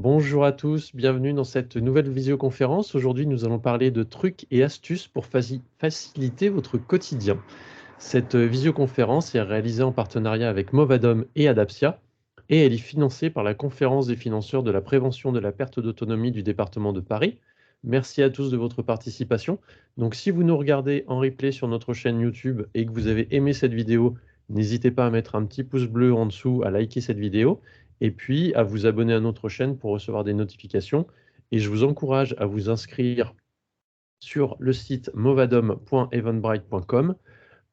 Bonjour à tous, bienvenue dans cette nouvelle visioconférence. Aujourd'hui, nous allons parler de trucs et astuces pour faciliter votre quotidien. Cette visioconférence est réalisée en partenariat avec Movadom et Adapsia et elle est financée par la Conférence des financeurs de la prévention de la perte d'autonomie du département de Paris. Merci à tous de votre participation. Donc, si vous nous regardez en replay sur notre chaîne YouTube et que vous avez aimé cette vidéo, n'hésitez pas à mettre un petit pouce bleu en dessous, à liker cette vidéo et puis à vous abonner à notre chaîne pour recevoir des notifications. Et je vous encourage à vous inscrire sur le site movadom.eventbrite.com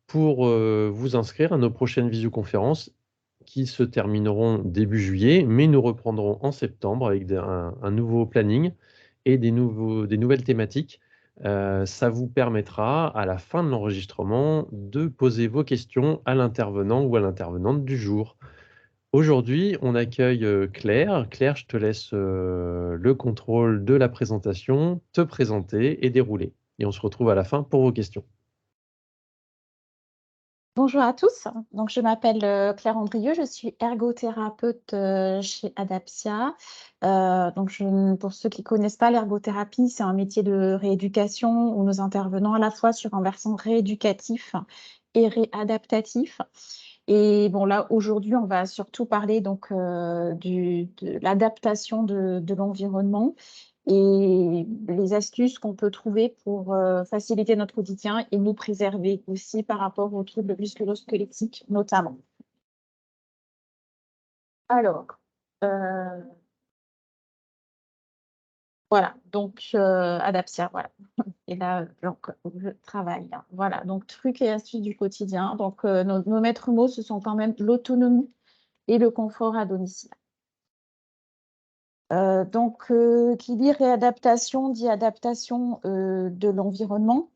pour vous inscrire à nos prochaines visioconférences qui se termineront début juillet, mais nous reprendrons en septembre avec un nouveau planning et des nouvelles thématiques. Ça vous permettra, à la fin de l'enregistrement, de poser vos questions à l'intervenant ou à l'intervenante du jour. Aujourd'hui, on accueille Claire. Claire, je te laisse le contrôle de la présentation, te présenter et dérouler. Et on se retrouve à la fin pour vos questions. Bonjour à tous, donc je m'appelle Claire Andrieux, je suis ergothérapeute chez Adapsia. Pour ceux qui ne connaissent pas, l'ergothérapie, c'est un métier de rééducation où nous intervenons à la fois sur un versant rééducatif et réadaptatif. Et bon, là, aujourd'hui, on va surtout parler de l'adaptation de l'environnement et les astuces qu'on peut trouver pour faciliter notre quotidien et nous préserver aussi par rapport aux troubles musculo-squelettiques notamment. Alors, euh, voilà, donc Adapsia, voilà. Et là, donc, je travaille. Là. Voilà, donc trucs et astuces du quotidien. Donc, nos maîtres mots, ce sont quand même l'autonomie et le confort à domicile. Qui dit réadaptation, dit adaptation de l'environnement.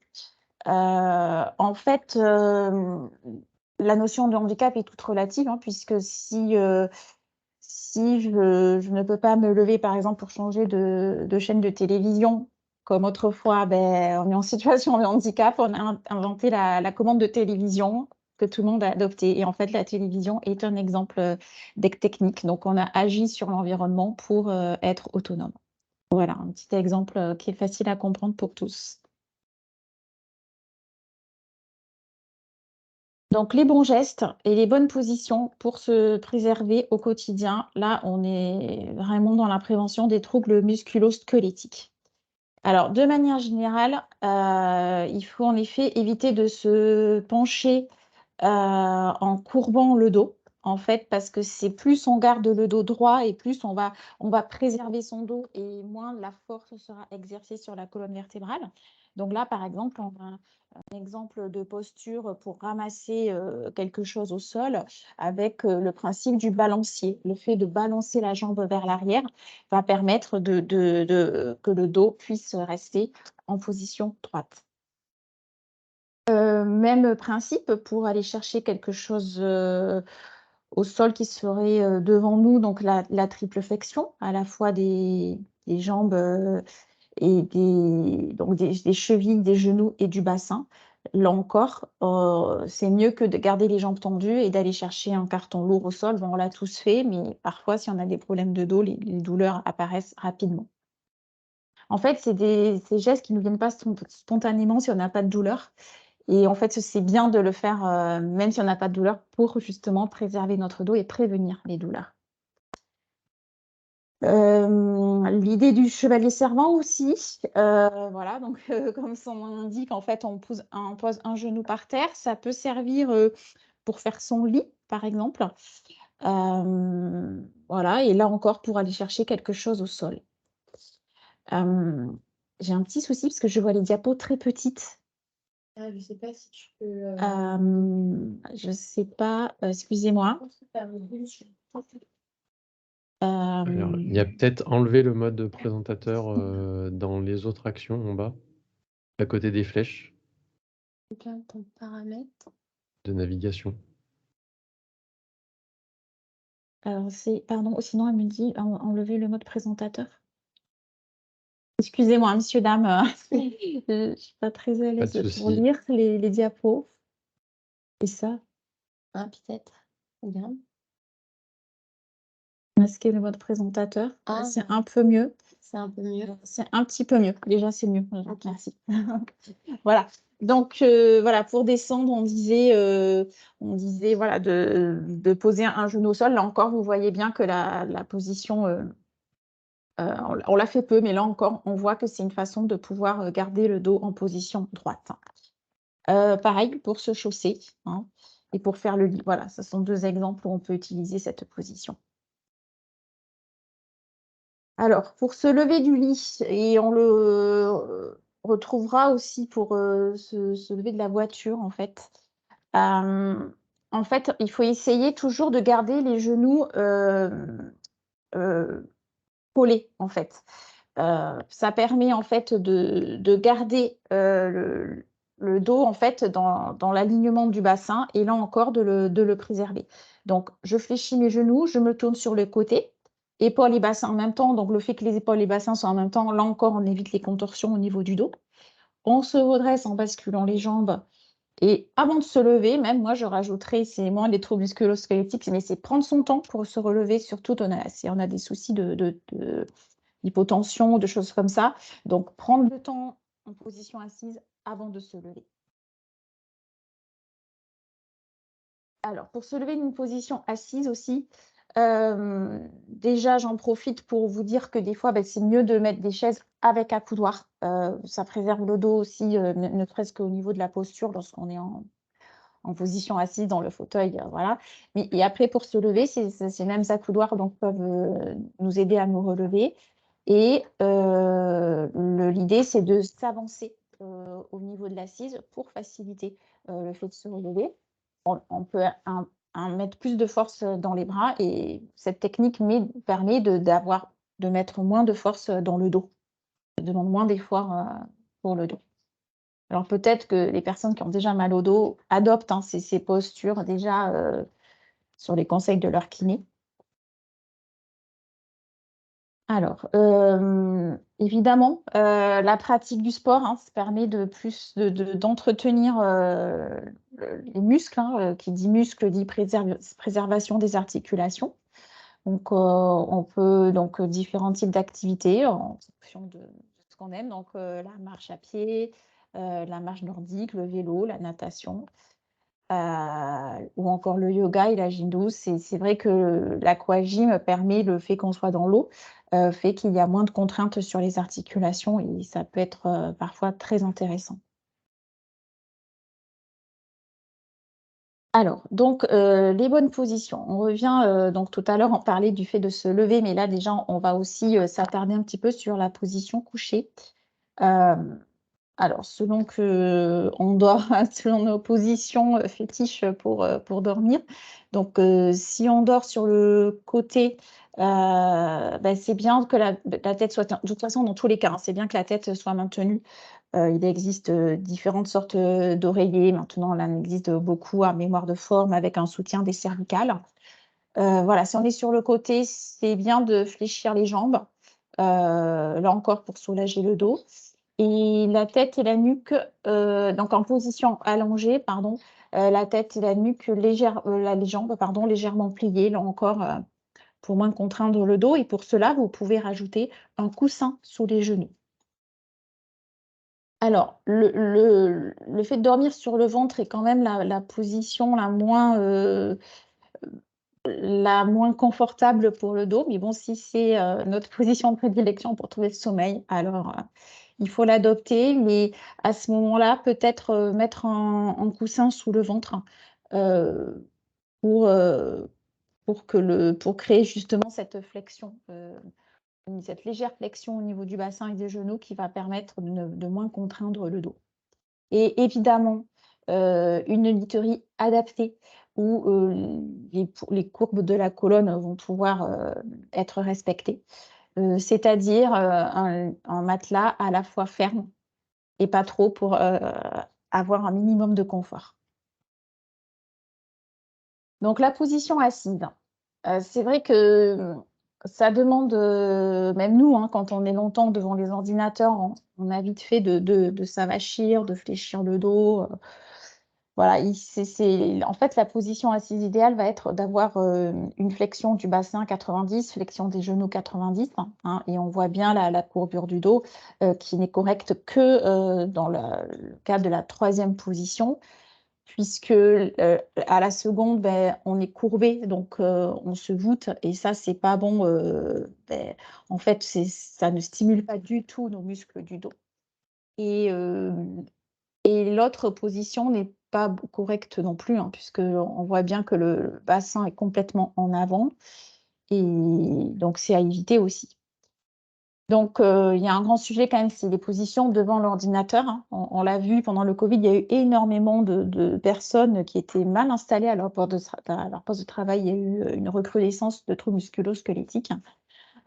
En fait, la notion de handicap est toute relative, hein, puisque si je ne peux pas me lever, par exemple, pour changer de chaîne de télévision, comme autrefois, ben, on est en situation de handicap, on a inventé la commande de télévision que tout le monde a adoptée. Et en fait, la télévision est un exemple technique. Donc, on a agi sur l'environnement pour être autonome. Voilà, un petit exemple qui est facile à comprendre pour tous. Donc, les bons gestes et les bonnes positions pour se préserver au quotidien. Là, on est vraiment dans la prévention des troubles musculo-squelettiques. Alors, de manière générale, il faut en effet éviter de se pencher en courbant le dos, en fait, parce que c'est plus on garde le dos droit et plus on va préserver son dos et moins la force sera exercée sur la colonne vertébrale. Donc là, par exemple, on a un exemple de posture pour ramasser quelque chose au sol avec le principe du balancier. Le fait de balancer la jambe vers l'arrière va permettre que le dos puisse rester en position droite. Même principe pour aller chercher quelque chose au sol qui serait devant nous, donc la triple flexion, à la fois des jambes et des chevilles, des genoux et du bassin. Là encore, c'est mieux que de garder les jambes tendues et d'aller chercher un carton lourd au sol. Bon, on l'a tous fait, mais parfois, si on a des problèmes de dos, les douleurs apparaissent rapidement. En fait, c'est ces gestes qui ne nous viennent pas spontanément si on n'a pas de douleur. Et en fait, c'est bien de le faire même si on n'a pas de douleur pour justement préserver notre dos et prévenir les douleurs. L'idée du chevalier servant aussi, voilà, donc comme son nom l'indique, en fait, on pose un genou par terre, ça peut servir pour faire son lit, par exemple. Voilà, et là encore, pour aller chercher quelque chose au sol. J'ai un petit souci parce que je vois les diapos très petites. Je ne sais pas si tu peux. Je ne sais pas, excusez-moi. Alors, il y a peut-être enlever le mode présentateur dans les autres actions en bas, à côté des flèches Ton paramètre. de navigation. Alors, pardon, sinon, elle me dit enlever le mode présentateur. Excusez-moi, monsieur, dame, je ne suis pas très à Pas de l'aise pour souci. lire les diapos. Et ça, Ah, peut-être. Regarde. Masquer le mode présentateur. Ah. C'est un peu mieux. C'est un peu mieux. C'est un petit peu mieux. Déjà, c'est mieux. Ok. Merci. Voilà. Donc, voilà, pour descendre, on disait voilà, de poser un genou au sol. Là encore, vous voyez bien que la position, on l'a fait peu, mais là encore, on voit que c'est une façon de pouvoir garder le dos en position droite. Pareil pour se chausser, hein, et pour faire le lit. Voilà, ce sont deux exemples où on peut utiliser cette position. Alors, pour se lever du lit, et on le retrouvera aussi pour se lever de la voiture, en fait. En fait, il faut essayer toujours de garder les genoux collés, en fait. Ça permet, en fait, de garder le dos, en fait, dans l'alignement du bassin, et là encore, de le préserver. Donc, je fléchis mes genoux, je me tourne sur le côté, épaules et bassins en même temps. Donc, le fait que les épaules et les bassins soient en même temps, là encore, on évite les contorsions au niveau du dos. On se redresse en basculant les jambes. Et avant de se lever, même moi, je rajouterais, c'est moins les troubles musculo-squelettiques, mais c'est prendre son temps pour se relever, surtout si on a des soucis d'hypotension, de choses comme ça. Donc, prendre le temps en position assise avant de se lever. Alors, pour se lever d'une position assise aussi, déjà, j'en profite pour vous dire que des fois, c'est mieux de mettre des chaises avec accoudoir. Ça préserve le dos aussi, ne serait-ce qu'au niveau de la posture lorsqu'on est en position assise dans le fauteuil, voilà. Et après, pour se lever, ces mêmes accoudoirs donc, peuvent nous aider à nous relever. Et l'idée, c'est de s'avancer au niveau de l'assise pour faciliter le fait de se relever. On peut mettre plus de force dans les bras, et cette technique permet de mettre moins de force dans le dos, demande moins d'efforts pour le dos. Alors peut-être que les personnes qui ont déjà mal au dos adoptent ces postures déjà sur les conseils de leur kiné. Alors, évidemment, la pratique du sport, ça permet d'entretenir les muscles. Qui dit muscle dit préservation des articulations. Donc, on peut différents types d'activités en fonction de ce qu'on aime. Donc, la marche à pied, la marche nordique, le vélo, la natation, ou encore le yoga et la gym douce. C'est vrai que l'aquagym permet, le fait qu'on soit dans l'eau, fait qu'il y a moins de contraintes sur les articulations, et ça peut être parfois très intéressant. Alors, donc, les bonnes positions. On revient, donc tout à l'heure, on parlait du fait de se lever, mais là, déjà, on va aussi s'attarder un petit peu sur la position couchée. Alors, selon qu'on dort, selon nos positions fétiches pour dormir. Donc, si on dort sur le côté, c'est bien que la tête soit... De toute façon, dans tous les cas, c'est bien que la tête soit maintenue. Il existe différentes sortes d'oreillers. Maintenant, là, il existe beaucoup à mémoire de forme avec un soutien des cervicales. Voilà, si on est sur le côté, c'est bien de fléchir les jambes. Là encore, pour soulager le dos. Et la tête et la nuque, donc en position allongée, pardon, la tête et la nuque les jambes, pardon, légèrement pliées, là encore, pour moins contraindre le dos. Et pour cela, vous pouvez rajouter un coussin sous les genoux. Alors, le fait de dormir sur le ventre est quand même la position la moins confortable pour le dos. Mais bon, si c'est notre position de prédilection pour trouver le sommeil, alors il faut l'adopter. Mais à ce moment-là, peut-être mettre un coussin sous le ventre pour, pour créer justement cette flexion, cette légère flexion au niveau du bassin et des genoux qui va permettre de moins contraindre le dos. Et évidemment, une literie adaptée où les courbes de la colonne vont pouvoir être respectées. C'est-à-dire un matelas à la fois ferme et pas trop pour avoir un minimum de confort. Donc la position assise, c'est vrai que ça demande, même nous, quand on est longtemps devant les ordinateurs, on a vite fait de s'avachir, de fléchir le dos. Voilà, en fait, la position assise idéale va être d'avoir une flexion du bassin 90, flexion des genoux 90, hein, et on voit bien la courbure du dos qui n'est correcte que dans le cas de la troisième position, puisque à la seconde, ben, on est courbé, donc on se voûte, et ça, c'est pas bon. Ben, en fait, ça ne stimule pas du tout nos muscles du dos. Et l'autre position n'est pas correcte non plus, hein, puisqu'on voit bien que le bassin est complètement en avant, et donc c'est à éviter aussi. Donc, il y a un grand sujet quand même, c'est les positions devant l'ordinateur, hein. On l'a vu pendant le Covid, il y a eu énormément de personnes qui étaient mal installées à leur poste de travail. Il y a eu une recrudescence de troubles musculo-squelettiques.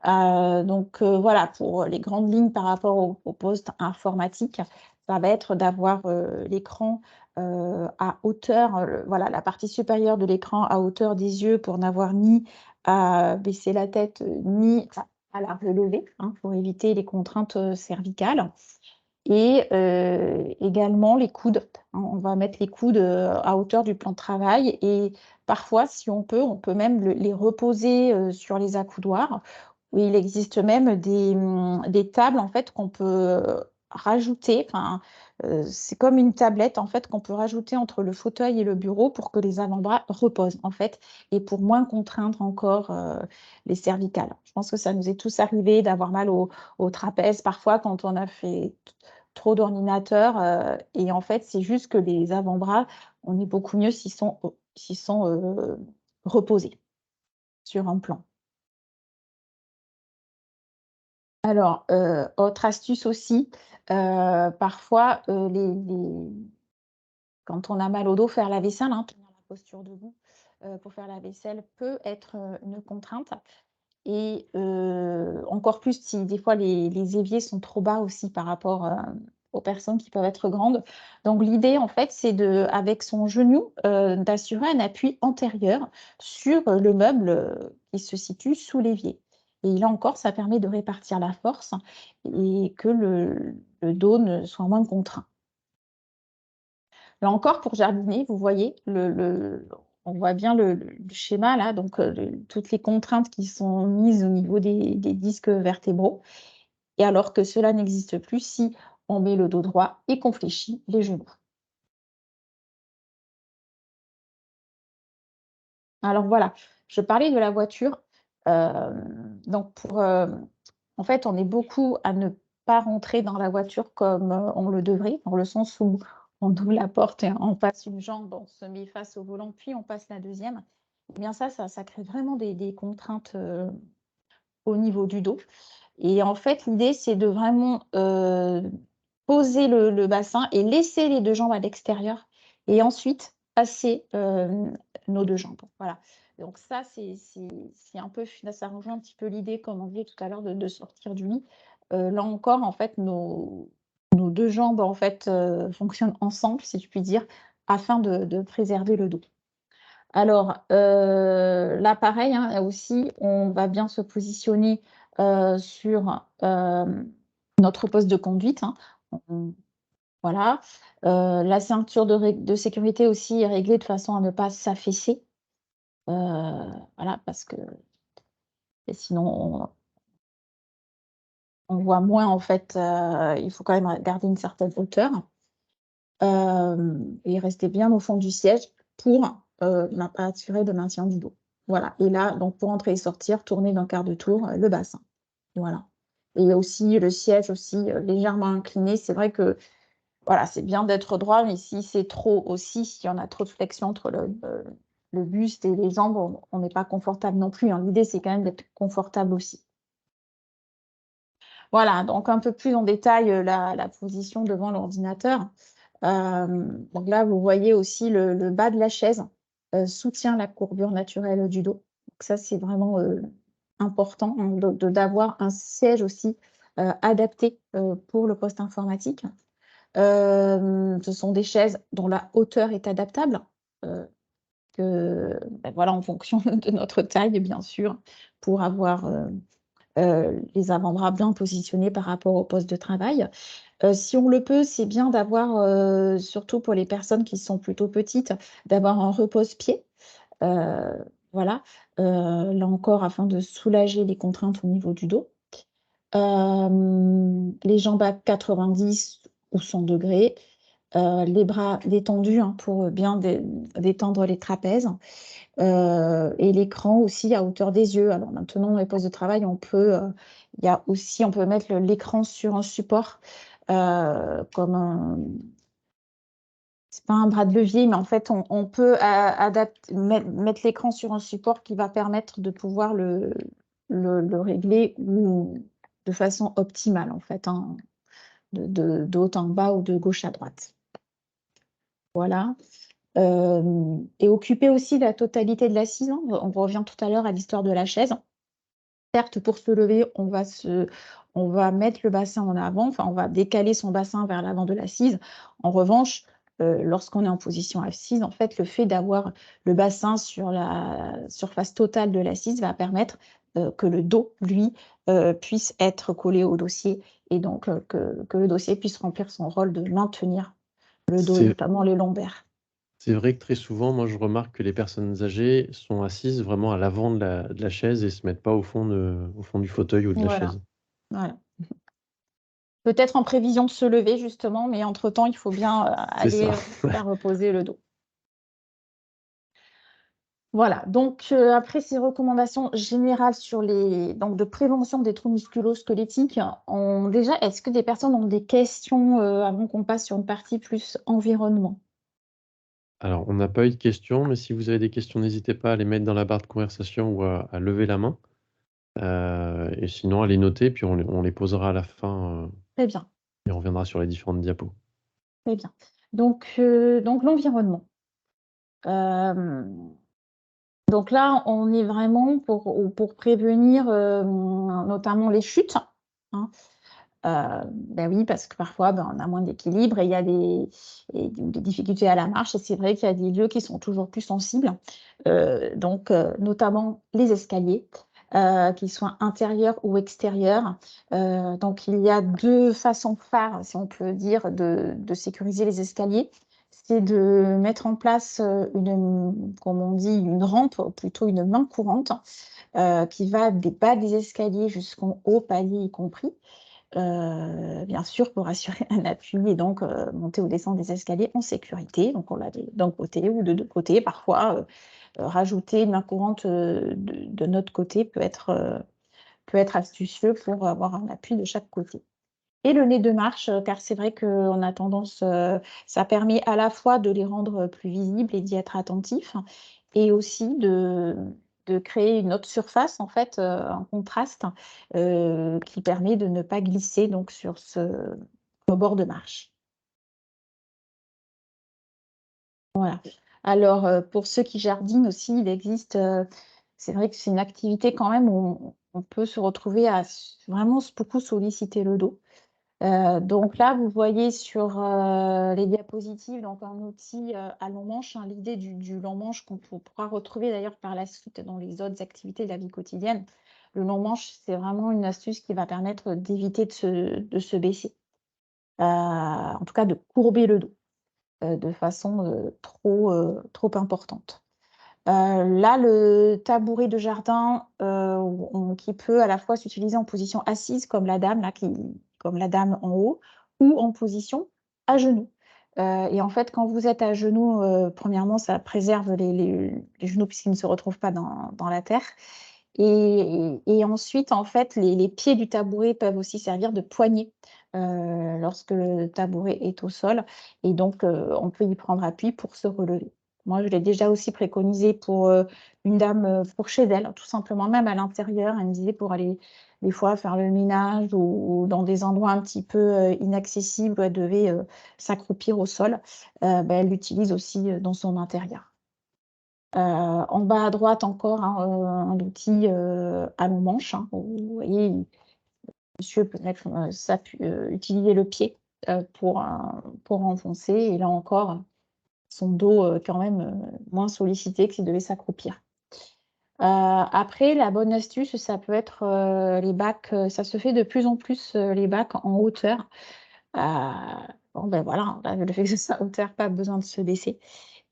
Donc, voilà, pour les grandes lignes par rapport au poste informatique, ça va être d'avoir l'écran à hauteur, voilà, la partie supérieure de l'écran à hauteur des yeux pour n'avoir ni à baisser la tête, ni à la relever, hein, pour éviter les contraintes cervicales. Et également les coudes, hein. On va mettre les coudes à hauteur du plan de travail, et parfois, si on peut même les reposer sur les accoudoirs. Où il existe même des tables en fait qu'on peut rajouter. Enfin, c'est comme une tablette en fait qu'on peut rajouter entre le fauteuil et le bureau pour que les avant-bras reposent en fait, et pour moins contraindre encore les cervicales. Je pense que ça nous est tous arrivé d'avoir mal au trapèze parfois quand on a fait trop d'ordinateurs, et en fait c'est juste que les avant-bras, on est beaucoup mieux s'ils sont reposés sur un plan. Alors, autre astuce aussi, parfois, quand on a mal au dos, faire la vaisselle, hein, tenir la posture debout, pour faire la vaisselle peut être une contrainte, et encore plus si des fois les éviers sont trop bas aussi par rapport aux personnes qui peuvent être grandes. Donc l'idée en fait, c'est avec son genou, d'assurer un appui antérieur sur le meuble qui se situe sous l'évier. Et là encore, ça permet de répartir la force et que le dos ne soit moins contraint. Là encore, pour jardiner, vous voyez, on voit bien le schéma là, donc toutes les contraintes qui sont mises au niveau des disques vertébraux, et alors que cela n'existe plus si on met le dos droit et qu'on fléchit les genoux. Alors voilà, je parlais de la voiture. Donc en fait, on est beaucoup à ne pas rentrer dans la voiture comme on le devrait, dans le sens où on ouvre la porte et on passe une jambe, on se met face au volant, puis on passe la deuxième. Eh bien ça crée vraiment des contraintes au niveau du dos. Et en fait, l'idée, c'est de vraiment poser le bassin et laisser les deux jambes à l'extérieur, et ensuite passer nos deux jambes. Voilà. Donc ça, c'est un peu, ça rejoint un petit peu l'idée, comme on disait tout à l'heure, de sortir du lit. Là encore, en fait, nos deux jambes en fait, fonctionnent ensemble, si je puis dire, afin de préserver le dos. Alors, là, pareil, hein, aussi, on va bien se positionner sur notre poste de conduite, hein. Voilà. La ceinture de sécurité aussi est réglée de façon à ne pas s'affaisser. Voilà, parce que sinon, on voit moins, en fait. Il faut quand même garder une certaine hauteur. Et rester bien au fond du siège pour assurer le maintien du dos. Voilà, et là, donc pour entrer et sortir, tourner d'un quart de tour le bassin. Voilà. Et aussi le siège aussi légèrement incliné. C'est vrai que voilà, c'est bien d'être droit, mais si c'est trop aussi, s'il y en a trop de flexion entre le buste et les jambes, on n'est pas confortable non plus, hein. L'idée, c'est quand même d'être confortable aussi. Voilà, donc un peu plus en détail la position devant l'ordinateur. Donc là, vous voyez aussi le bas de la chaise soutient la courbure naturelle du dos. Donc ça, c'est vraiment important, hein, d'avoir un siège aussi adapté pour le poste informatique. Ce sont des chaises dont la hauteur est adaptable, ben voilà, en fonction de notre taille, bien sûr, pour avoir les avant-bras bien positionnés par rapport au poste de travail. Si on le peut, c'est bien d'avoir, surtout pour les personnes qui sont plutôt petites, d'avoir un repose-pied. Voilà, là encore, afin de soulager les contraintes au niveau du dos. Les jambes à 90 ou 100 degrés, les bras détendus hein, pour bien détendre les trapèzes. Et l'écran aussi à hauteur des yeux. Alors maintenant, les postes de travail, on peut mettre l'écran sur un support comme c'est pas un bras de levier, mais en fait, on peut mettre l'écran sur un support qui va permettre de pouvoir le régler de façon optimale, en fait, hein, de haut en bas ou de gauche à droite. Voilà. Et occuper aussi la totalité de l'assise. Hein. On revient tout à l'heure à l'histoire de la chaise. Certes, pour se lever, on va mettre le bassin en avant, enfin, on va décaler son bassin vers l'avant de l'assise. En revanche, lorsqu'on est en position assise, en fait, le fait d'avoir le bassin sur la surface totale de l'assise va permettre que le dos, lui, puisse être collé au dossier et donc que le dossier puisse remplir son rôle de maintenir le dos et C'est notamment les lombaires. c'est vrai que très souvent, moi, je remarque que les personnes âgées sont assises vraiment à l'avant de la chaise et se mettent pas au fond du fauteuil ou de la Voilà. chaise. Voilà. Peut-être en prévision de se lever, justement, mais entre-temps, il faut bien C'est aller ça. faire reposer le dos. Voilà, donc après ces recommandations générales donc de prévention des troubles musculo-squelettiques, déjà, est-ce que des personnes ont des questions avant qu'on passe sur une partie plus environnement? Alors, on n'a pas eu de questions, mais si vous avez des questions, n'hésitez pas à les mettre dans la barre de conversation ou à lever la main. Et sinon, à les noter, puis on les posera à la fin Très bien, et on reviendra sur les différentes diapos. très bien. Donc l'environnement. Euh, donc là, on est vraiment pour prévenir notamment les chutes. Hein. Ben oui, parce que parfois, on a moins d'équilibre et il y a des difficultés à la marche. Et c'est vrai qu'il y a des lieux qui sont toujours plus sensibles. Donc, notamment les escaliers, qu'ils soient intérieurs ou extérieurs. Donc, il y a deux façons phares, si on peut dire, de sécuriser les escaliers. C'est de mettre en place comme on dit, une rampe, ou plutôt une main courante, qui va des bas des escaliers jusqu'en haut palier y compris. Bien sûr, pour assurer un appui et donc monter ou descendre des escaliers en sécurité. Donc, on l'a d'un côté ou de deux côtés. Parfois, rajouter une main courante de notre côté peut être astucieux pour avoir un appui de chaque côté. Et le nez de marche, car c'est vrai qu'on a tendance, ça permet à la fois de les rendre plus visibles et d'y être attentif, et aussi de créer une autre surface, en fait, en contraste, qui permet de ne pas glisser donc sur le bord de marche. Voilà. Alors, pour ceux qui jardinent aussi, il existe, c'est vrai que c'est une activité quand même où on peut se retrouver à vraiment beaucoup solliciter le dos. Donc là, vous voyez sur les diapositives donc un outil à long manche, hein, l'idée du long manche qu'on pourra retrouver d'ailleurs par la suite dans les autres activités de la vie quotidienne. Le long manche, c'est vraiment une astuce qui va permettre d'éviter de se baisser, en tout cas de courber le dos de façon trop importante. Là, le tabouret de jardin qui peut à la fois s'utiliser en position assise, comme la dame, comme la dame en haut, ou en position à genoux. Et en fait, quand vous êtes à genoux, premièrement, ça préserve les genoux puisqu'ils ne se retrouvent pas dans la terre. Et ensuite, en fait, les pieds du tabouret peuvent aussi servir de poignée lorsque le tabouret est au sol. Et donc, on peut y prendre appui pour se relever. Moi, je l'ai déjà aussi préconisé pour une dame pour chez elle, tout simplement, même à l'intérieur. Elle me disait pour aller des fois faire le ménage ou dans des endroits un petit peu inaccessibles où elle devait s'accroupir au sol. Elle l'utilise aussi dans son intérieur. En bas à droite encore un outil à long manche. Hein, où, vous voyez, monsieur peut mettre, utiliser le pied pour enfoncer. Et là encore, son dos quand même moins sollicité que s'il devait s'accroupir. Après, la bonne astuce, ça peut être les bacs. Ça se fait de plus en plus, les bacs en hauteur. Bon, ben voilà, là, le fait que ce soit hauteur, pas besoin de se baisser.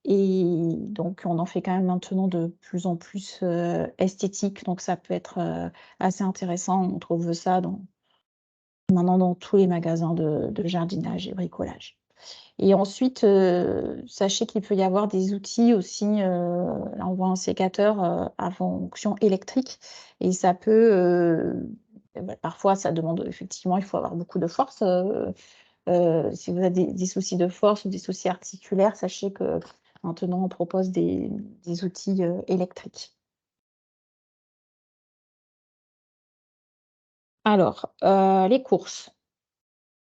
Et donc, on en fait quand même maintenant de plus en plus esthétique. Donc, ça peut être assez intéressant. On trouve ça maintenant dans tous les magasins de jardinage et bricolage. Et ensuite, sachez qu'il peut y avoir des outils aussi. Là, on voit un sécateur à fonction électrique. Et ça peut. Parfois, ça demande effectivement, il faut avoir beaucoup de force. Si vous avez des soucis de force ou des soucis articulaires, sachez que maintenant, on propose des outils électriques. Alors, les courses.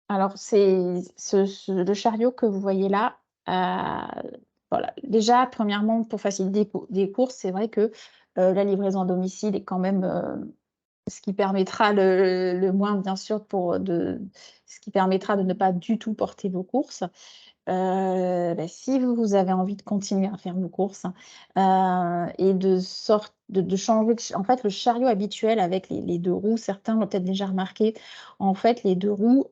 Alors, c'est le chariot que vous voyez là. Voilà. Déjà, premièrement, pour faciliter des courses, c'est vrai que la livraison à domicile est quand même ce qui permettra le moins, bien sûr, ce qui permettra de ne pas du tout porter vos courses. Si vous avez envie de continuer à faire vos courses, et de changer en fait, le chariot habituel avec les 2 roues, certains l'ont peut-être déjà remarqué, en fait, les 2 roues,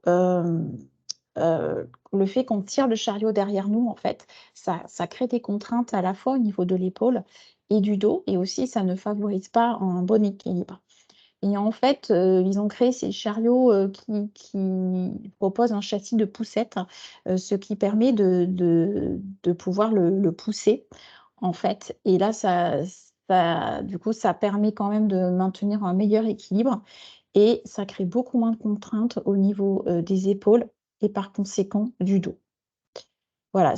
le fait qu'on tire le chariot derrière nous, en fait, ça crée des contraintes à la fois au niveau de l'épaule et du dos et aussi ça ne favorise pas un bon équilibre. Et en fait, ils ont créé ces chariots, qui proposent un châssis de poussette, ce qui permet de pouvoir le pousser, en fait. Et là, du coup, ça permet quand même de maintenir un meilleur équilibre et ça crée beaucoup moins de contraintes au niveau, des épaules et par conséquent du dos. Voilà,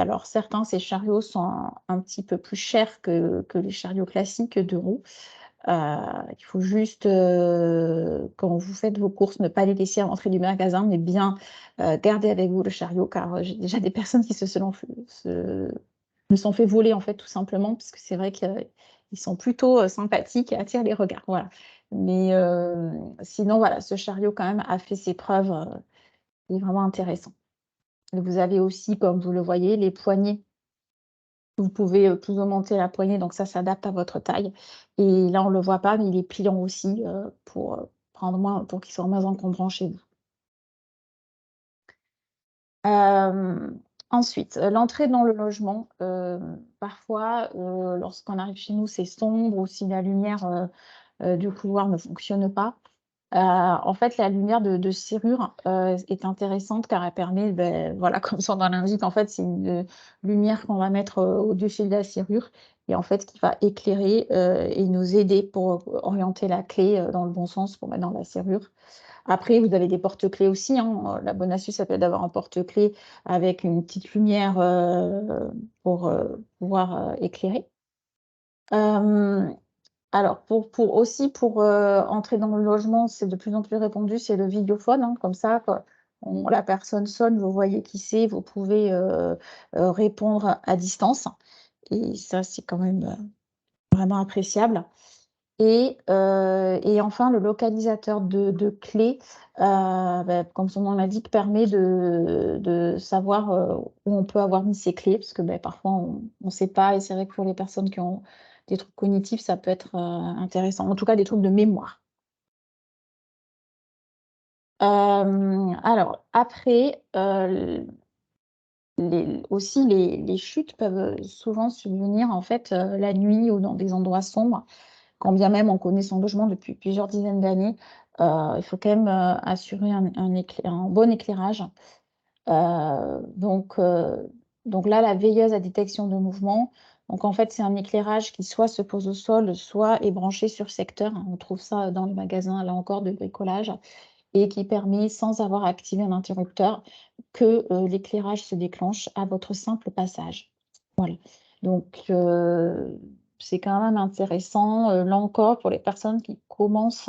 alors certains, ces chariots sont un petit peu plus chers que les chariots classiques de roues. Il faut juste, quand vous faites vos courses, ne pas les laisser à l'entrée du magasin, mais bien, garder avec vous le chariot car, j'ai déjà des personnes qui me sont fait voler, en fait, tout simplement, parce que c'est vrai qu'ils sont plutôt, sympathiques et attirent les regards, voilà. Mais, sinon, voilà, ce chariot quand même a fait ses preuves, il est vraiment intéressant. Et vous avez aussi, comme vous le voyez, les poignées. Vous pouvez, plus augmenter la poignée, donc ça s'adapte à votre taille et là, on le voit pas, mais il est pliant aussi, pour qu'il soit moins encombrant chez vous. Ensuite, l'entrée dans le logement, parfois, lorsqu'on arrive chez nous, c'est sombre ou si la lumière, du couloir ne fonctionne pas. En fait, la lumière de serrure, est intéressante car elle permet, voilà, comme son nom l'indique, en fait, c'est une lumière qu'on va mettre, au-dessus de la serrure et en fait, qui va éclairer, et nous aider pour orienter la clé, dans le bon sens pour mettre dans la serrure. Après, vous avez des porte-clés aussi, hein, la bonne astuce, ça peut être d'avoir un porte-clés avec une petite lumière, pour, pouvoir, éclairer. Hem alors entrer dans le logement, c'est de plus en plus répandu, c'est le vidéophone, hein, comme ça, quand la personne sonne, vous voyez qui c'est, vous pouvez, répondre à distance et ça, c'est quand même, vraiment appréciable et enfin le localisateur de clés, comme son nom l'indique, permet de savoir, où on peut avoir mis ses clés parce que, parfois on ne sait pas et c'est vrai que pour les personnes qui ont des troubles cognitifs, ça peut être, intéressant. En tout cas, des troubles de mémoire. Alors après, les chutes peuvent, souvent survenir en fait, la nuit ou dans des endroits sombres. Quand bien même on connaît son logement depuis plusieurs dizaines d'années, il faut quand même, assurer un bon éclairage. Donc là, la veilleuse à détection de mouvement, donc en fait, c'est un éclairage qui soit se pose au sol, soit est branché sur secteur. On trouve ça dans les magasins, là encore, de bricolage et qui permet, sans avoir activé un interrupteur, que, l'éclairage se déclenche à votre simple passage. Voilà, donc c'est quand même intéressant, là encore, pour les personnes qui commencent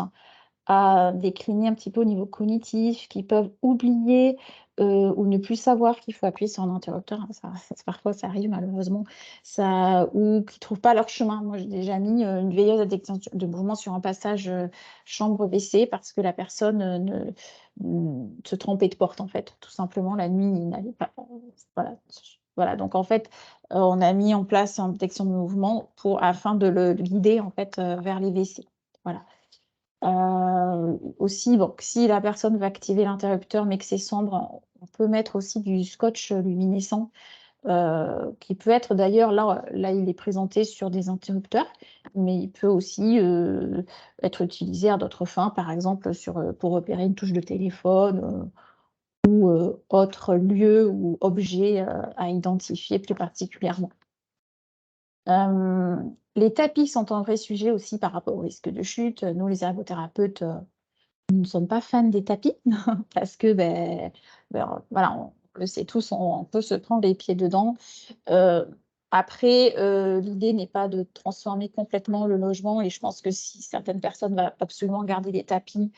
à décliner un petit peu au niveau cognitif, qui peuvent oublier, ou ne plus savoir qu'il faut appuyer sur un interrupteur, hein, ça parfois ça arrive malheureusement, ou qui trouvent pas leur chemin. Moi, j'ai déjà mis, une veilleuse à détection de mouvement sur un passage, chambre-WC parce que la personne, se trompait de porte, en fait, tout simplement la nuit, il n'allait pas voilà, Voilà, donc en fait, on a mis en place une détection de mouvement afin de le guider en fait, vers les WC. Voilà. Aussi, bon, si la personne va activer l'interrupteur mais que c'est sombre, on peut mettre aussi du scotch luminescent, qui peut être d'ailleurs là il est présenté sur des interrupteurs, mais il peut aussi, être utilisé à d'autres fins, par exemple pour repérer une touche de téléphone, ou autre lieu ou objet, à identifier plus particulièrement. Les tapis sont un vrai sujet aussi par rapport au risque de chute. Nous, les ergothérapeutes, nous ne sommes pas fans des tapis parce que, voilà, on le sait tous, on peut se prendre les pieds dedans. Après, l'idée n'est pas de transformer complètement le logement et je pense que si certaines personnes veulent absolument garder les tapis,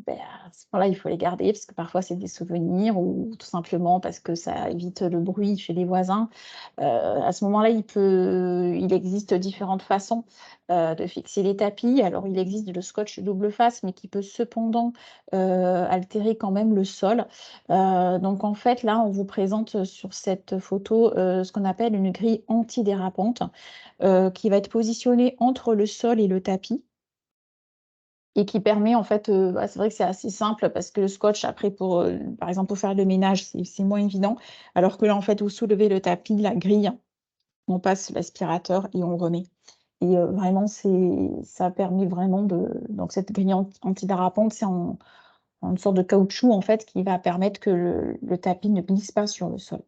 à ce moment-là, il faut les garder parce que parfois c'est des souvenirs ou tout simplement parce que ça évite le bruit chez les voisins. À ce moment-là, il existe différentes façons, de fixer les tapis. Alors il existe le scotch double face, mais qui peut cependant, altérer quand même le sol. Donc en fait, là, on vous présente, sur cette photo, ce qu'on appelle une grille antidérapante, qui va être positionnée entre le sol et le tapis. Et qui permet en fait, c'est vrai que c'est assez simple parce que le scotch après par exemple pour faire le ménage, c'est moins évident. Alors que là, en fait, vous soulevez le tapis, la grille, on passe l'aspirateur et on remet. Et vraiment ça a permis vraiment donc cette grille antidérapante, c'est en une sorte de caoutchouc en fait qui va permettre que le tapis ne glisse pas sur le sol.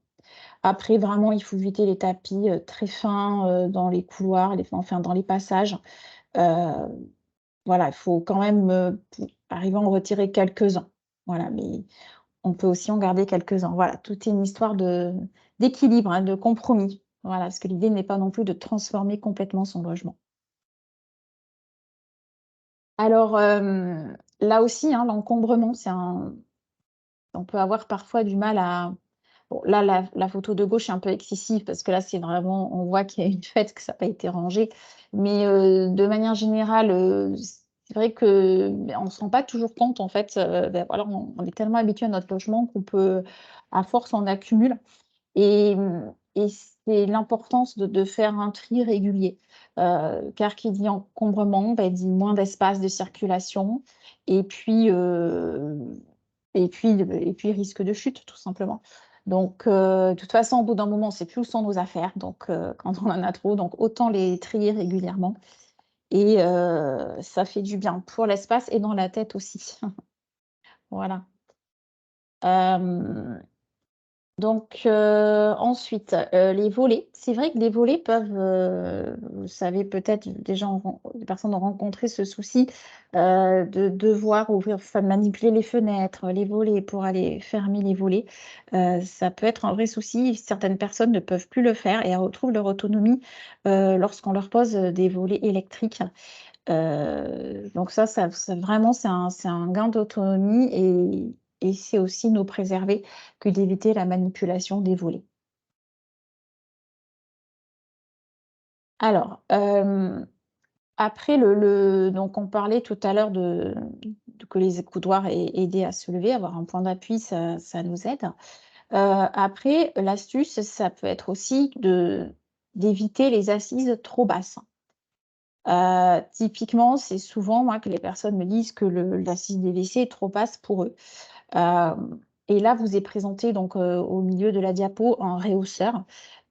Après vraiment, il faut éviter les tapis, très fins, dans les couloirs, enfin dans les passages. Heu voilà, il faut quand même, arriver à en retirer quelques-uns. Voilà, mais on peut aussi en garder quelques-uns. Voilà, tout est une histoire d'équilibre, hein, de compromis. Voilà, parce que l'idée n'est pas non plus de transformer complètement son logement. Alors, là aussi, hein, l'encombrement, on peut avoir parfois du mal à bon, là, la photo de gauche est un peu excessive parce que là, c'est vraiment on voit qu'il y a une fête, que ça n'a pas été rangé. Mais, de manière générale, c'est vrai que, on ne se rend pas toujours compte en fait, voilà, on est tellement habitué à notre logement qu'on peut à force, on accumule et c'est l'importance de faire un tri régulier, car qui dit encombrement, dit moins d'espace de circulation et puis, risque de chute, tout simplement. Donc, de toute façon, au bout d'un moment, c'est plus où sont nos affaires, donc quand on en a trop, donc autant les trier régulièrement et ça fait du bien pour l'espace et dans la tête aussi. Voilà. Hem Donc, ensuite, les volets. C'est vrai que les volets peuvent, vous savez peut-être déjà des personnes ont rencontré ce souci, de devoir ouvrir enfin manipuler les fenêtres, les volets pour aller fermer les volets. Ça peut être un vrai souci. Certaines personnes ne peuvent plus le faire et elles retrouvent leur autonomie, lorsqu'on leur pose, des volets électriques. Donc ça vraiment c'est un gain d'autonomie et c'est aussi nous préserver que d'éviter la manipulation des volets. Alors, après donc on parlait tout à l'heure de que les accoudoirs aidaient à se lever, avoir un point d'appui, ça nous aide. Après l'astuce, ça peut être aussi d'éviter les assises trop basses. Typiquement, c'est souvent moi que les personnes me disent que l'assise des WC est trop basse pour eux. Et là, vous est présenté donc, au milieu de la diapo un rehausseur.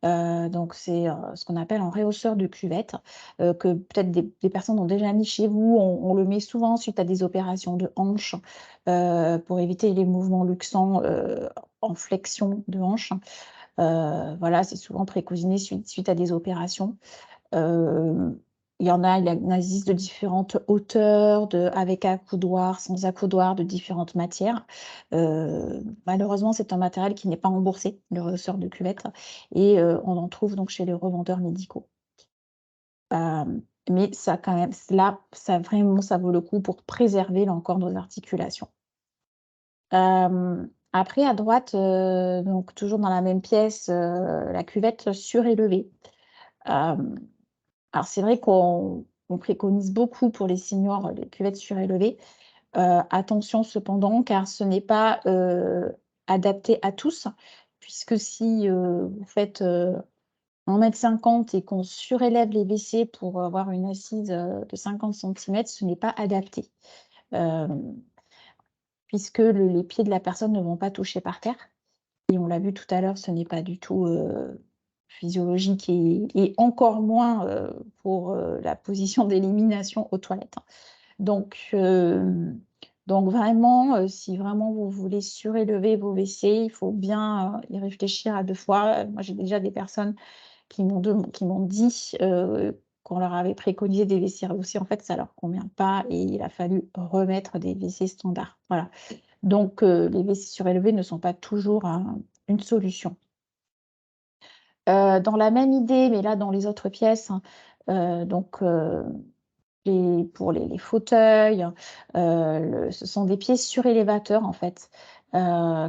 Donc c'est, ce qu'on appelle un rehausseur de cuvette, que peut-être des personnes ont déjà mis chez vous. On le met souvent suite à des opérations de hanches, pour éviter les mouvements luxants, en flexion de hanche. Voilà, c'est souvent préconiné suite à des opérations. Hem, il existe de différentes hauteurs, avec accoudoir, sans accoudoir, de différentes matières. Malheureusement, c'est un matériel qui n'est pas remboursé, le ressort de cuvette et on en trouve donc chez les revendeurs médicaux. Mais ça quand même là, ça vraiment, ça vaut le coup pour préserver là encore nos articulations. Après à droite, donc toujours dans la même pièce, la cuvette surélevée. Hem Alors c'est vrai qu'on préconise beaucoup pour les seniors les cuvettes surélevées. Attention cependant car ce n'est pas, adapté à tous puisque si vous faites 1,50 m et qu'on surélève les WC pour avoir une assise de 50 cm, ce n'est pas adapté. Puisque les pieds de la personne ne vont pas toucher par terre. Et on l'a vu tout à l'heure, ce n'est pas du tout physiologique et encore moins pour la position d'élimination aux toilettes. Donc vraiment, si vraiment vous voulez surélever vos WC, il faut bien y réfléchir à 2 fois. Moi, j'ai déjà des personnes qui m'ont dit qu'on leur avait préconisé des WC rehaussés, en fait, ça leur convient pas et il a fallu remettre des WC standards. Voilà. Donc les WC surélevés ne sont pas toujours une solution. Dans la même idée, mais là dans les autres pièces, donc pour les fauteuils, ce sont des pieds surélévateurs en fait,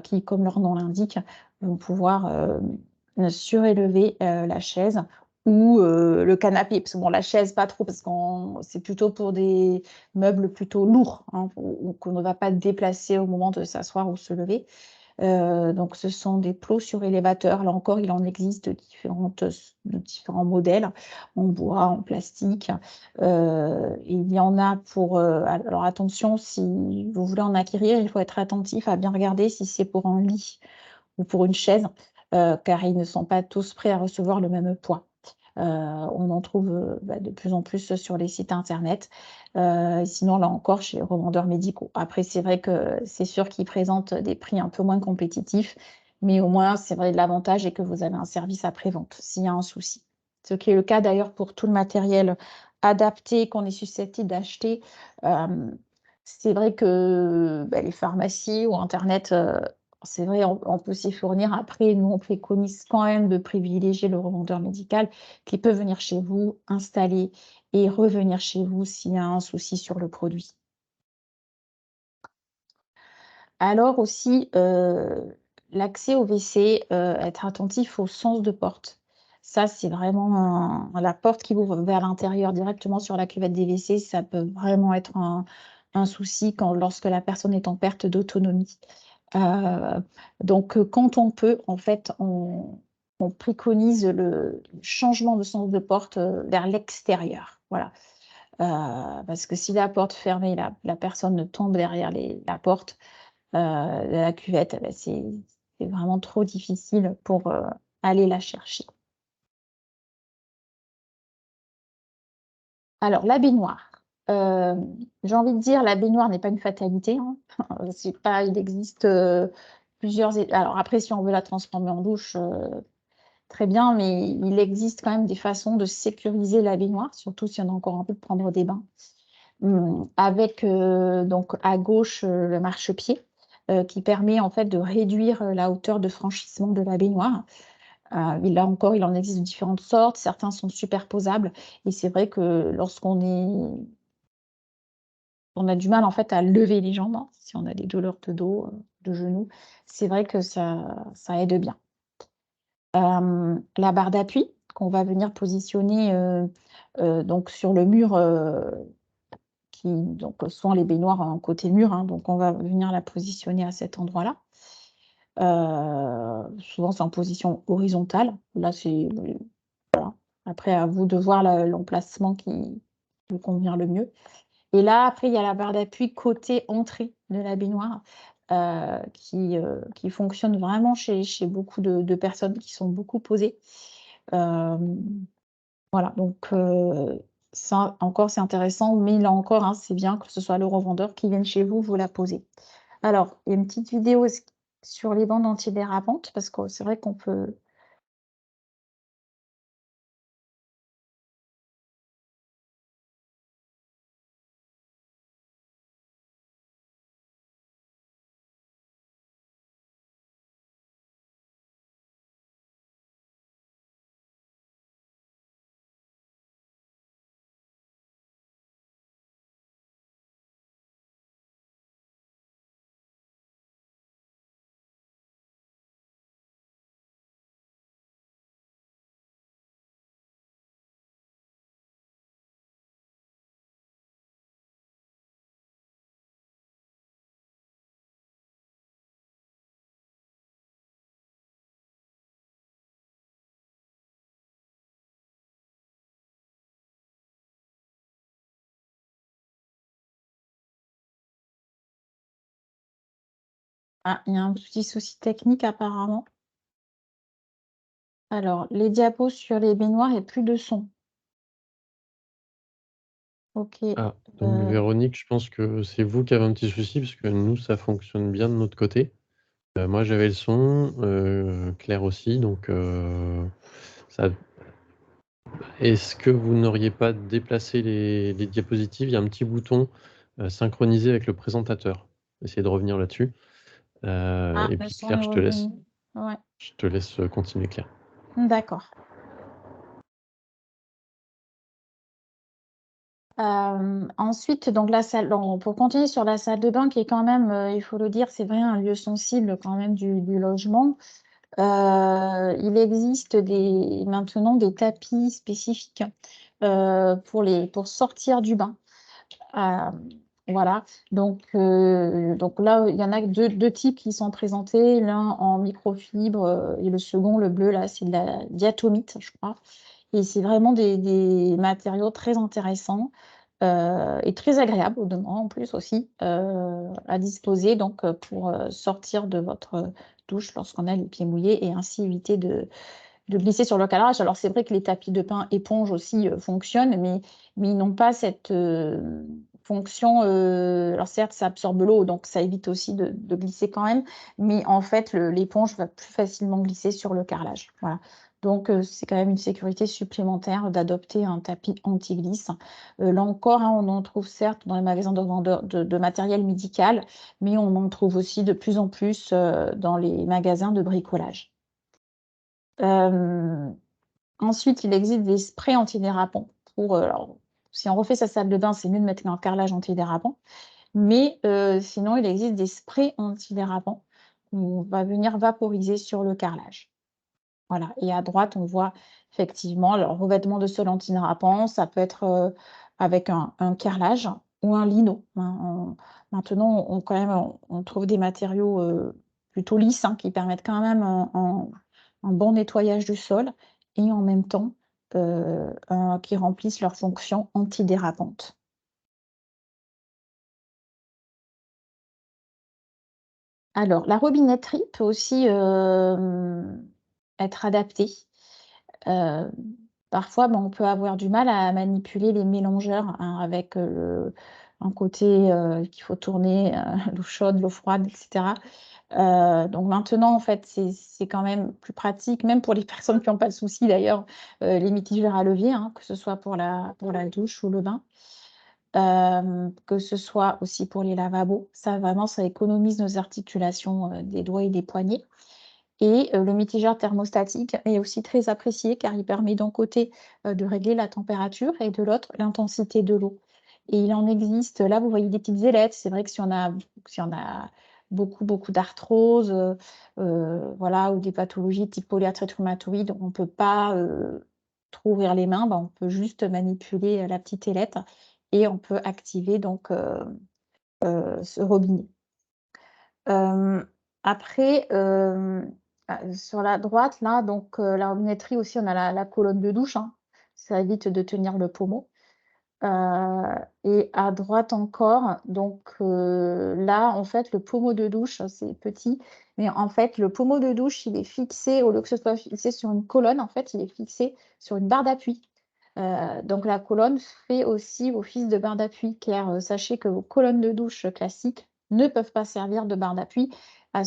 qui, comme leur nom l'indique, vont pouvoir surélever la chaise ou le canapé. Parce que bon, la chaise, pas trop, parce que c'est plutôt pour des meubles plutôt lourds, hein, ou qu'on ne va pas déplacer au moment de s'asseoir ou se lever. Donc ce sont des plots surélévateurs. Là encore, il en existe de différents modèles, en bois, en plastique. Il y en a pour... alors attention, si vous voulez en acquérir, il faut être attentif à bien regarder si c'est pour un lit ou pour une chaise, car ils ne sont pas tous prêts à recevoir le même poids. On en trouve de plus en plus sur les sites internet. Sinon, là encore, chez les revendeurs médicaux. Après, c'est vrai que c'est sûr qu'ils présentent des prix un peu moins compétitifs, mais au moins, c'est vrai, l'avantage est que vous avez un service après-vente s'il y a un souci. Ce qui est le cas d'ailleurs pour tout le matériel adapté qu'on est susceptible d'acheter. C'est vrai que les pharmacies ou Internet, c'est vrai, on peut s'y fournir. Après, nous, on préconise quand même de privilégier le revendeur médical qui peut venir chez vous, installer et revenir chez vous s'il y a un souci sur le produit. Alors aussi, l'accès au WC, être attentif au sens de porte. Ça, c'est vraiment la porte qui ouvre vers l'intérieur directement sur la cuvette des WC, ça peut vraiment être un souci lorsque la personne est en perte d'autonomie. Donc, quand on peut, en fait, on préconise le changement de sens de porte vers l'extérieur. Voilà. Parce que si la porte fermée, la personne tombe derrière la porte de la cuvette, c'est vraiment trop difficile pour aller la chercher. Alors, la baignoire. J'ai envie de dire, la baignoire n'est pas une fatalité, hein. C'est pas, il existe plusieurs... Alors après, si on veut la transformer en douche, très bien, mais il existe quand même des façons de sécuriser la baignoire, surtout si on a encore envie de prendre des bains. Avec donc à gauche le marchepied qui permet en fait de réduire la hauteur de franchissement de la baignoire. Là encore, il en existe de différentes sortes, certains sont superposables et c'est vrai que on a du mal en fait à lever les jambes, hein, si on a des douleurs de dos, de genoux, c'est vrai que ça aide bien. La barre d'appui qu'on va venir positionner donc sur le mur donc sont les baignoires en côté mur, hein, donc on va venir la positionner à cet endroit-là. Souvent c'est en position horizontale. Là c'est voilà. Après à vous de voir l'emplacement qui vous convient le mieux. Et là après il y a la barre d'appui côté entrée de la baignoire qui fonctionne vraiment chez beaucoup de personnes qui sont beaucoup posées. Voilà, donc ça encore c'est intéressant, mais là encore, hein, c'est bien que ce soit le revendeur qui vienne chez vous, vous la posez. Alors, il y a une petite vidéo sur les bandes antidérapantes, parce que c'est vrai qu'on peut Ah, il y a un petit souci technique apparemment. Alors, les diapos sur les baignoires et plus de son. Ok. Ah, donc Véronique, je pense que c'est vous qui avez un petit souci, parce que nous, ça fonctionne bien de notre côté. Moi, j'avais le son, Claire aussi, donc ça... Est-ce que vous n'auriez pas déplacé les diapositives? Il y a un petit bouton synchronisé avec le présentateur. Essayez de revenir là-dessus. Ah, Et le puis son est Claire, revenu. Ouais, je te laisse continuer, Claire. d'accord. Ensuite, donc la salle, pour continuer sur la salle de bain, qui est quand même, il faut le dire, c'est vrai, un lieu sensible quand même du logement. Il existe maintenant des tapis spécifiques pour sortir du bain. Voilà, donc là, il y en a deux types qui sont présentés, l'un en microfibre et le second, le bleu, là, c'est de la diatomite, je crois. Et c'est vraiment des matériaux très intéressants et très agréables au demeurant en plus aussi à disposer donc pour sortir de votre douche lorsqu'on a les pieds mouillés et ainsi éviter de glisser sur le calage. Alors c'est vrai que les tapis de bain éponge aussi fonctionnent, mais ils n'ont pas cette fonction. Alors certes, ça absorbe l'eau, donc ça évite aussi de glisser quand même, mais en fait, l'éponge va plus facilement glisser sur le carrelage. Voilà. Donc c'est quand même une sécurité supplémentaire d'adopter un tapis anti-glisse. Là encore, hein, on en trouve certes dans les magasins de vendeurs de matériel médical, mais on en trouve aussi de plus en plus dans les magasins de bricolage. Euh, Ensuite, il existe des sprays antidérapants. Alors, si on refait sa salle de bain, c'est mieux de mettre un carrelage antidérapant. Mais sinon, il existe des sprays antidérapants où on va venir vaporiser sur le carrelage. Voilà. Et à droite, on voit effectivement le revêtement de sol antidérapant. Ça peut être avec un carrelage ou un lino, hein. Maintenant, quand même, on trouve des matériaux plutôt lisses hein, qui permettent quand même un bon nettoyage du sol et en même temps qui remplissent leur fonction antidérapante. Alors, la robinetterie peut aussi être adaptée. Euh, Parfois, on peut avoir du mal à manipuler les mélangeurs hein, avec un côté qu'il faut tourner, l'eau chaude, l'eau froide, etc. Donc maintenant, en fait, c'est quand même plus pratique, même pour les personnes qui n'ont pas de souci d'ailleurs, les mitigeurs à levier, hein, que ce soit pour la douche ou le bain, que ce soit aussi pour les lavabos. Ça, vraiment, ça économise nos articulations des doigts et des poignets. Et le mitigeur thermostatique est aussi très apprécié car il permet d'un côté de régler la température et de l'autre l'intensité de l'eau. Et il en existe, là vous voyez des petites ailettes, c'est vrai que si on a beaucoup d'arthrose, voilà, ou des pathologies type polyarthrite rhumatoïde, on ne peut pas trop ouvrir les mains, on peut juste manipuler la petite ailette et on peut activer donc ce robinet. Après, sur la droite, là, donc la robinetterie aussi, on a la colonne de douche, hein. Ça évite de tenir le pommeau. Et à droite encore, donc là, en fait, le pommeau de douche, c'est petit, mais en fait, le pommeau de douche, il est fixé, au lieu que ce soit fixé sur une colonne, en fait, il est fixé sur une barre d'appui. Donc la colonne fait aussi office de barre d'appui, car sachez que vos colonnes de douche classiques ne peuvent pas servir de barre d'appui, ne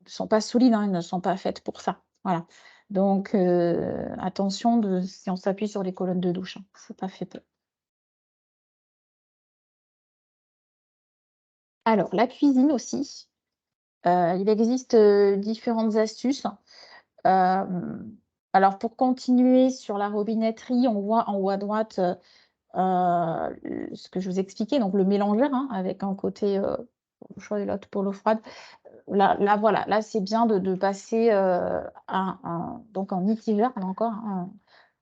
sont pas solides, hein, elles ne sont pas faites pour ça. Voilà. Donc attention si on s'appuie sur les colonnes de douche, hein, c'est pas fait pour. Alors la cuisine aussi, il existe différentes astuces. Euh, alors pour continuer sur la robinetterie, on voit en haut à droite ce que je vous expliquais, donc le mélangeur hein, avec un côté pour l'eau chaude et l'autre pour l'eau froide. Là, voilà, là c'est bien de passer donc en mitigeur, là encore,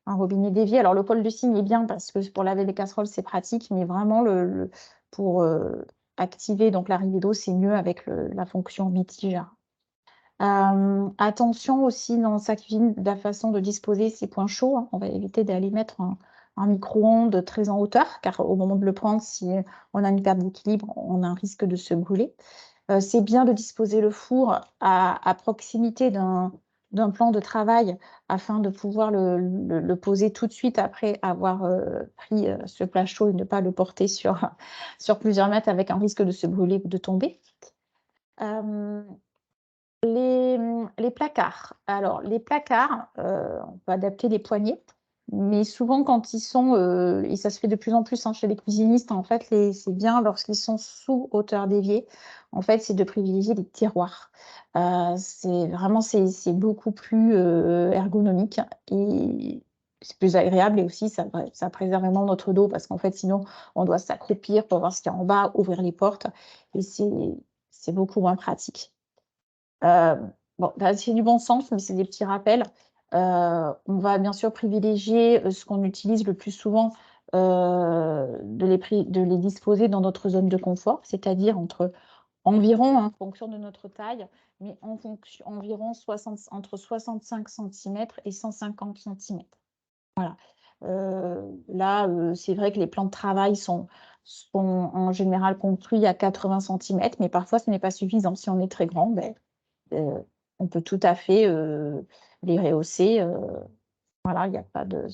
un robinet dévié. Alors le col de cygne est bien parce que pour laver les casseroles c'est pratique, mais vraiment pour activer donc l'arrivée d'eau, c'est mieux avec la fonction mitigeur. Attention aussi dans sa cuisine de la façon de disposer ses points chauds, hein. On va éviter d'aller mettre un micro-ondes très en hauteur, car au moment de le prendre, si on a une perte d'équilibre, on a un risque de se brûler. C'est bien de disposer le four à proximité d'un plan de travail afin de pouvoir le poser tout de suite après avoir pris ce plat chaud et ne pas le porter sur, sur plusieurs mètres avec un risque de se brûler ou de tomber. Les placards. Alors, les placards, on peut adapter les poignées, mais souvent quand ils sont, et ça se fait de plus en plus chez les cuisinistes, en fait, c'est bien lorsqu'ils sont sous hauteur d'évier, en fait, c'est de privilégier les tiroirs. C'est vraiment, c'est beaucoup plus ergonomique et c'est plus agréable et aussi ça préserve vraiment notre dos parce qu'en fait, sinon, on doit s'accroupir pour voir ce qu'il y a en bas, ouvrir les portes et c'est beaucoup moins pratique. Bon, c'est du bon sens, mais c'est des petits rappels. On va bien sûr privilégier ce qu'on utilise le plus souvent, de les disposer dans notre zone de confort, c'est-à-dire environ, en fonction de notre taille, mais environ entre 65 cm et 150 cm. Voilà. Là, c'est vrai que les plans de travail sont en général construits à 80 cm, mais parfois ce n'est pas suffisant. Si on est très grand, on peut tout à fait les rehausser. Voilà, il n'y a pas de.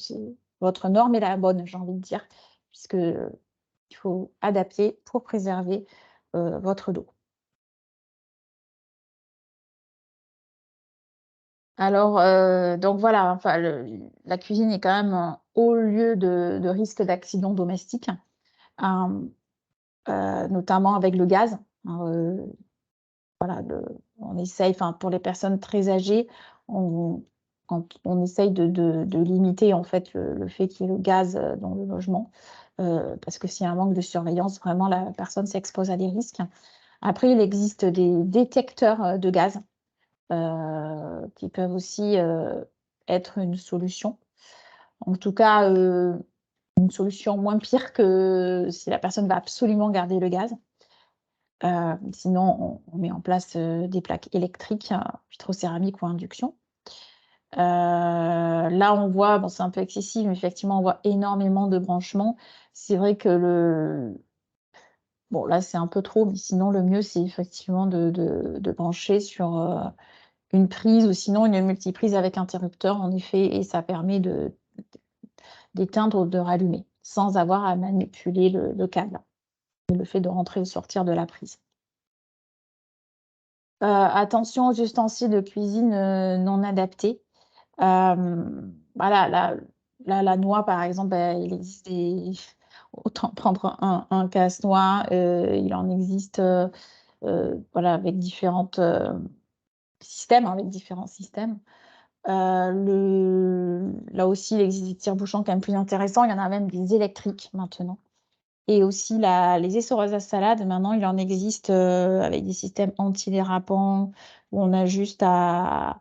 Votre norme est la bonne, j'ai envie de dire, puisque il faut adapter pour préserver votre dos. Alors, donc voilà, enfin, la cuisine est quand même un haut lieu de risque d'accident domestique, notamment avec le gaz. Voilà, on essaye, enfin, pour les personnes très âgées, quand on essaye de limiter en fait le fait qu'il y ait le gaz dans le logement, parce que s'il y a un manque de surveillance, vraiment la personne s'expose à des risques. Après, il existe des détecteurs de gaz qui peuvent aussi être une solution. En tout cas, une solution moins pire que si la personne va absolument garder le gaz. Sinon, on met en place des plaques électriques, vitrocéramique ou induction. Là, on voit, bon, c'est un peu excessif, mais effectivement, on voit énormément de branchements. C'est vrai que bon, là, c'est un peu trop, mais sinon, le mieux, c'est effectivement de brancher sur une prise ou sinon une multiprise avec interrupteur, en effet, et ça permet d'éteindre ou de rallumer sans avoir à manipuler le câble. Le fait de rentrer ou sortir de la prise. Attention aux ustensiles de cuisine non adaptés. Voilà, la noix, par exemple, il existe autant prendre un casse-noix, il en existe voilà, avec différents systèmes. Là aussi, il existe des tire-bouchons quand même plus intéressants. Il y en a même des électriques maintenant. Et aussi les essoreuses à salade, maintenant il en existe avec des systèmes antidérapants où on a juste en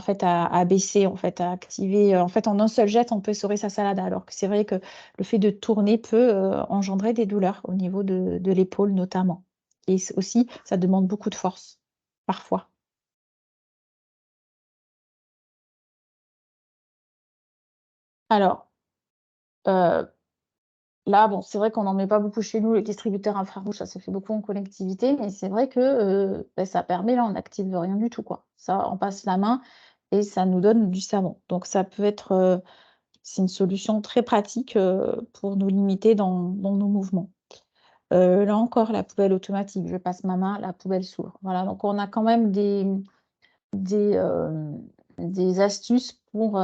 fait, à baisser, en fait, à activer. En fait, en un seul jet, on peut essorer sa salade. Alors que c'est vrai que le fait de tourner peut engendrer des douleurs au niveau de l'épaule notamment. Et aussi, ça demande beaucoup de force, parfois. Alors, là, bon, c'est vrai qu'on n'en met pas beaucoup chez nous, les distributeurs infrarouges, ça se fait beaucoup en collectivité, mais c'est vrai que ça permet, là, on n'active rien du tout, quoi. Ça, on passe la main et ça nous donne du savon. Donc, ça peut être, c'est une solution très pratique pour nous limiter dans nos mouvements. Là encore, la poubelle automatique, je passe ma main, la poubelle s'ouvre. Voilà, donc on a quand même des astuces pour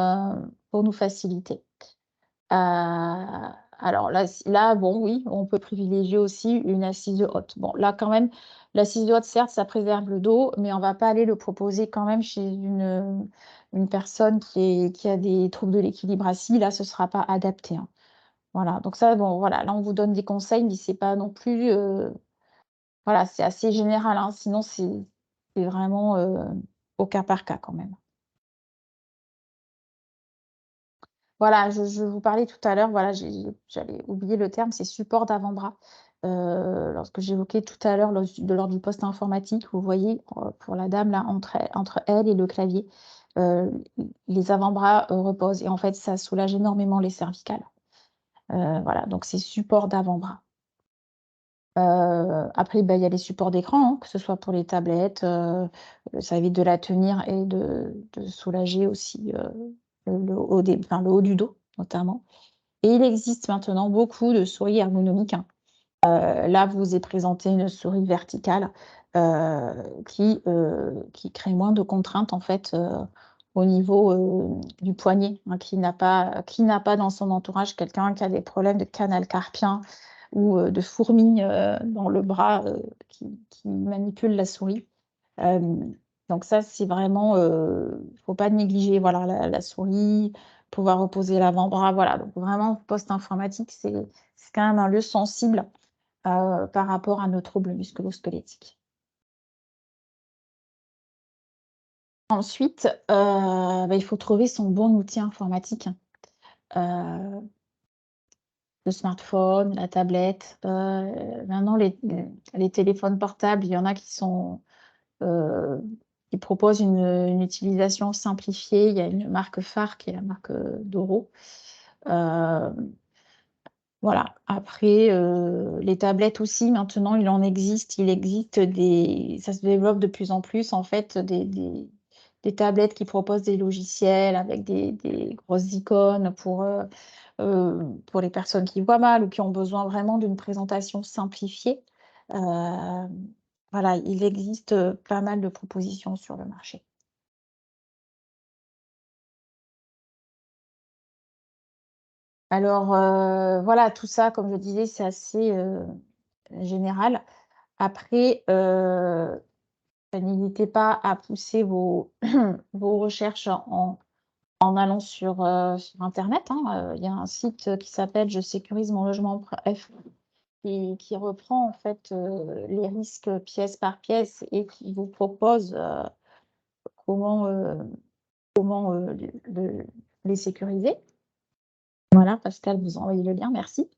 nous faciliter. Alors là, bon, oui, on peut privilégier aussi une assise haute. Bon, là, quand même, l'assise haute, certes, ça préserve le dos, mais on ne va pas aller le proposer quand même chez une personne qui a des troubles de l'équilibre assis. Là, ce ne sera pas adapté, hein. Voilà, donc ça, bon, voilà, là, on vous donne des conseils, mais c'est pas non plus... voilà, c'est assez général, hein, sinon, c'est vraiment au cas par cas quand même. Voilà, je vous parlais tout à l'heure, voilà, j'avais oublié le terme, c'est support d'avant-bras. Lorsque j'évoquais tout à l'heure lors du poste informatique, vous voyez, pour la dame, là, entre elle et le clavier, les avant-bras reposent. Et en fait, ça soulage énormément les cervicales. Voilà, donc c'est support d'avant-bras. Après, il y a les supports d'écran, que ce soit pour les tablettes, ça évite de la tenir et de soulager aussi le haut le haut du dos, notamment. Et il existe maintenant beaucoup de souris ergonomiques. Là, je vous ai présenté une souris verticale qui crée moins de contraintes, en fait, au niveau du poignet, hein, qui n'a pas dans son entourage quelqu'un qui a des problèmes de canal carpien ou de fourmis dans le bras qui manipule la souris. Donc ça, c'est vraiment, faut pas négliger, voilà, la souris, pouvoir reposer l'avant-bras, voilà. Donc vraiment, post-informatique, c'est quand même un lieu sensible par rapport à nos troubles musculo-squelettiques. Ensuite, il faut trouver son bon outil informatique. Le smartphone, la tablette, maintenant les téléphones portables, il y en a qui proposent une utilisation simplifiée. Il y a une marque phare qui est la marque Doro. Voilà. Après, les tablettes aussi, maintenant, il existe ça se développe de plus en plus, en fait, des tablettes qui proposent des logiciels avec des grosses icônes pour les personnes qui voient mal ou qui ont besoin vraiment d'une présentation simplifiée. Voilà, il existe pas mal de propositions sur le marché. Alors, voilà, tout ça, comme je disais, c'est assez général. Après, n'hésitez pas à pousser vos recherches en allant sur internet, hein. Il y a un site qui s'appelle Je sécurise mon logement.fr qui reprend en fait les risques pièce par pièce et qui vous propose comment les sécuriser. Voilà, Pascal vous a envoyé le lien, merci.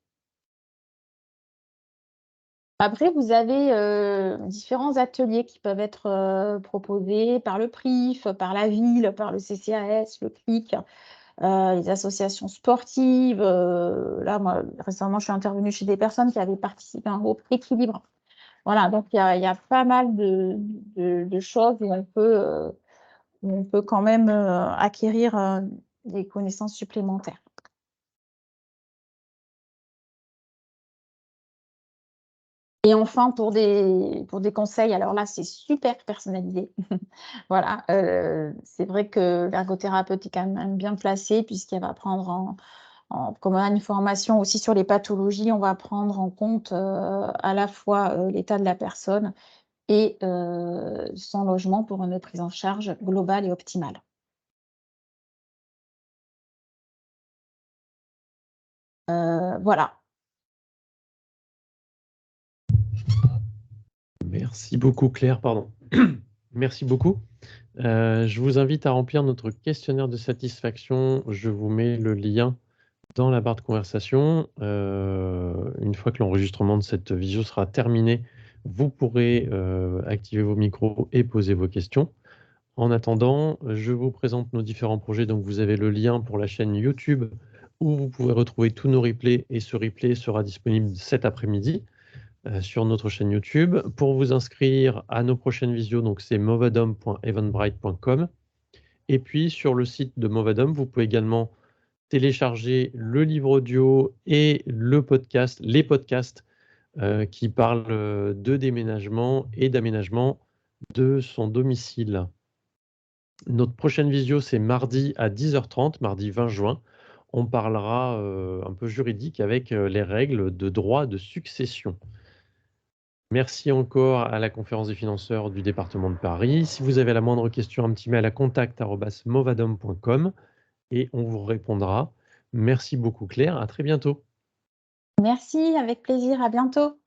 Après, vous avez différents ateliers qui peuvent être proposés par le PRIF, par la ville, par le CCAS, le CLIC, les associations sportives. Là, moi, récemment, je suis intervenue chez des personnes qui avaient participé à un groupe équilibre. Voilà, donc il y a pas mal de choses où on peut quand même acquérir des connaissances supplémentaires. Et enfin, pour des conseils, alors là, c'est super personnalisé. Voilà, c'est vrai que l'ergothérapeute est quand même bien placée puisqu'elle va prendre comme on a une formation aussi sur les pathologies, on va prendre en compte à la fois l'état de la personne et son logement pour une prise en charge globale et optimale. Voilà. Merci beaucoup Claire, pardon. Merci beaucoup. Je vous invite à remplir notre questionnaire de satisfaction. Je vous mets le lien dans la barre de conversation. Une fois que l'enregistrement de cette visio sera terminé, vous pourrez activer vos micros et poser vos questions. En attendant, je vous présente nos différents projets. Donc, vous avez le lien pour la chaîne YouTube où vous pouvez retrouver tous nos replays et ce replay sera disponible cet après-midi sur notre chaîne YouTube. Pour vous inscrire à nos prochaines visios, donc c'est movadom.eventbrite.com. Et puis, sur le site de Movadom, vous pouvez également télécharger le livre audio et les podcasts qui parlent de déménagement et d'aménagement de son domicile. Notre prochaine visio, c'est mardi à 10h30, mardi 20 juin. On parlera un peu juridique avec les règles de droit de succession. Merci encore à la conférence des financeurs du département de Paris. Si vous avez la moindre question, un petit mail à contact@movadom.com et on vous répondra. Merci beaucoup Claire, à très bientôt. Merci, avec plaisir, à bientôt.